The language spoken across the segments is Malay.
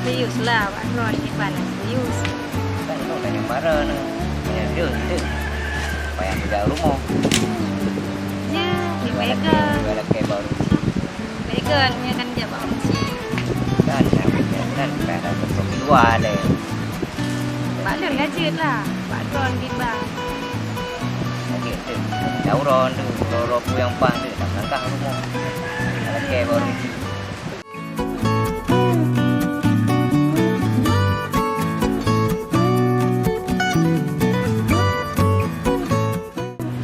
Serius lah, Pak Ron ni panas serius. Kan itu kan yang marah ni. Ya, dia. Payah tinggal rumah. Ya, di mereka. Kalau ke baru. Mereka ni akan dia bawa si. Kan ada untuk luar le. Pak Ron gaji lah. Pak Ron di bang. Okey tu. Jauh ron tu. Ro yang pang tu tak langkah rumah. Kalau ke baru.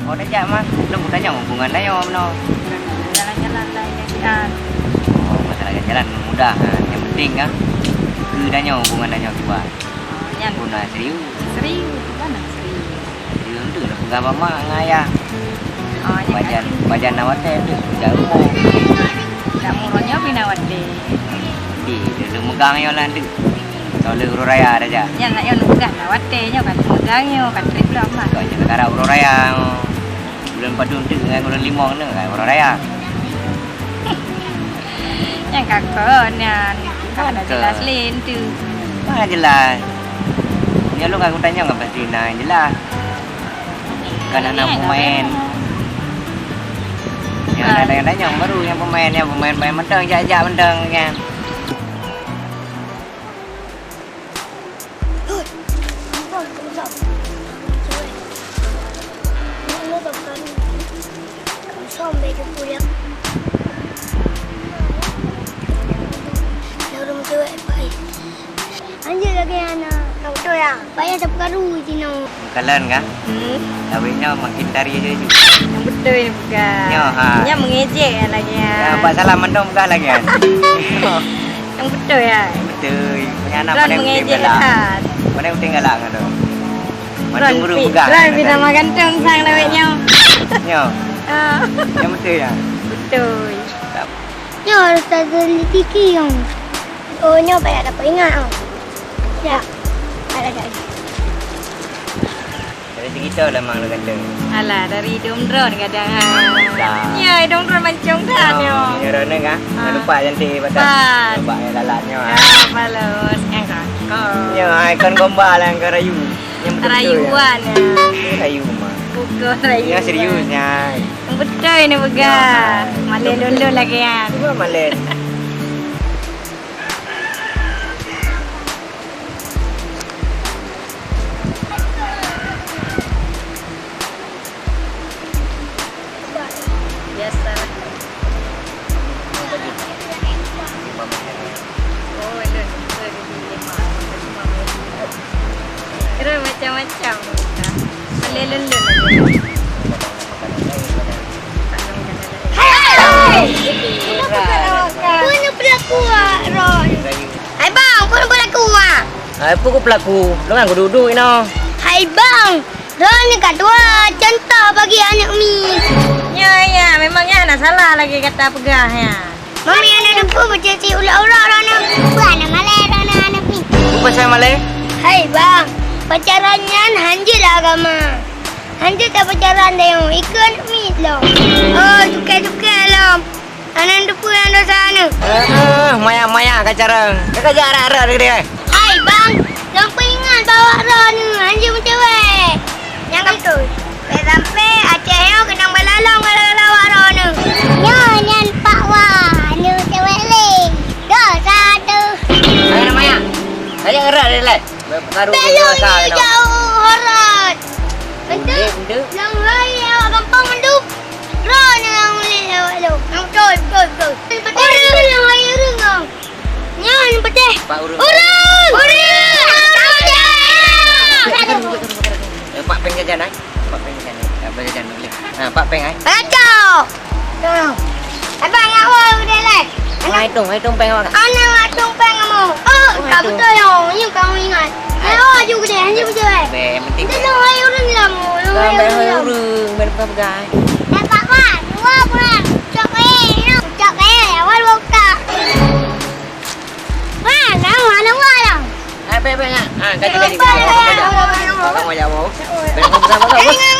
Oh dah jam mah. Lu bukan tanya hubungan dah yo no. Jalan-jalan lain. Oh, masalah jalan mudah. Yang penting kan kedanya hubungan dah buat. Yang Guna serius. serius, mana serius? Serius tu lah pegang mama ngaya. Oh, yang Bajan nawate tu jauh. tak murahnya pinawat deh. Dia megang yo lah tu. Soalnya Ururaya dah ja. Yang nak yang bukan lawat tehnya kan megangnya kan trip lah mah. Kau jangan kara Ururaya. Bulan padun tu dengan bulan limau ni kan Ururaya. Yang kakaknya kan ada jelas lain tu. Mana jelas. Ni lu aku tanya enggak pasti nah jelas. Kan anak pemain. Yang ada yang tanya baru yang pemain mentang jajak mentang kan. Sampai ke pulang. Dorong cewek baik. Anjir lagi anak. Kau tu ya. Bayar tak perlu cino. Kalian kan? Tapi makin dari aja tu. Yang betul ni bukan. Ya, ha. Yang mengejek lagi ya. Ya, Pak Salah mendom bukan lagi kan? Yang betul ya. Betul. Punya anak Ron pada mengejek tinggal. kan. Mana tinggal lah kan tu. Ron Macam buru pegang. Ron bila makan tong sang lewetnya. Ya. Yang betul ya. Betul. Ya, harus ada litiki yang. Oh, ni bayar dapat ingat ah. Ya. Ada. Dari kita lah memang lu kata. Alah dari hidung drone kadang ha. Dah. Ya hidung drone macam dah ni. Ya Rona kan? Jangan lupa cantik pasal. Pas. Nampak yang lalatnya. Ah, balos. Yang kakak. Ya, ikon gombal lah yang rayu. Yang betul-betul. Rayuan ya. Rayu mah. Bukan rayuan. Yang seriusnya. Yang betul ni bukan. Malay dulu lagi kan. Cuba Malay. Biasa. Oh, itu kira macam-macam. Malay dulu lagi. Punya pelaku ah, Ron. Hai bang, punya pelaku ah. Apa aku pelaku? Lu kan aku duduk ni. Hai bang, Ron ni kat dua contoh bagi anak mi. Ya, memangnya anak salah lagi kata pegah ya. Mami anak lupa baca si ulat-ulat Ron. Bukan Malay Ron anak mi. Lupa saya Malay? Hai bang, pacarannya hanjir lah agama. Hanjir tak pacaran dah yang ikut mi lah. Oh, tukar-tukar lah. Anak lupa yang dah sana. Maya kacarang. Kakak jarak-jarak dia. Hai bang, jangan ingat bawa Ron ni. Hanjir macam weh. Yang betul. Sampai Aceh yang kena balalang kalau awak Ron ni. Nyan pak wah, ni cewek leh. Dah satu. Ayo Maya. Saya gerak dia lah. Belum ni jauh horat. Betul? Yang lain awak gampang mendup. Ron yang boleh awak lu. Betul. Orang yang air rengang. Nyan petih. Pak Urun. Urun! Pak Peng jajan. Pak Peng jajan. Apa jajan boleh? Ha, Pak Peng ai. Kacau. Tuh. Abang awak udah leh. Hai tung peng awak. Anak atung peng kamu. Oh, tak betul yang. Ini kamu ingat. Awak juga deh, hanya betul. Be, penting. Itu orang orang lamu. Gambar urung, ben pegang. Pak Wan, dua bulan. Cok awal buka. Wah, mana walang. Hai, be. Ha, Lupa, gaji. Kakak mau jawab. Ben pegang.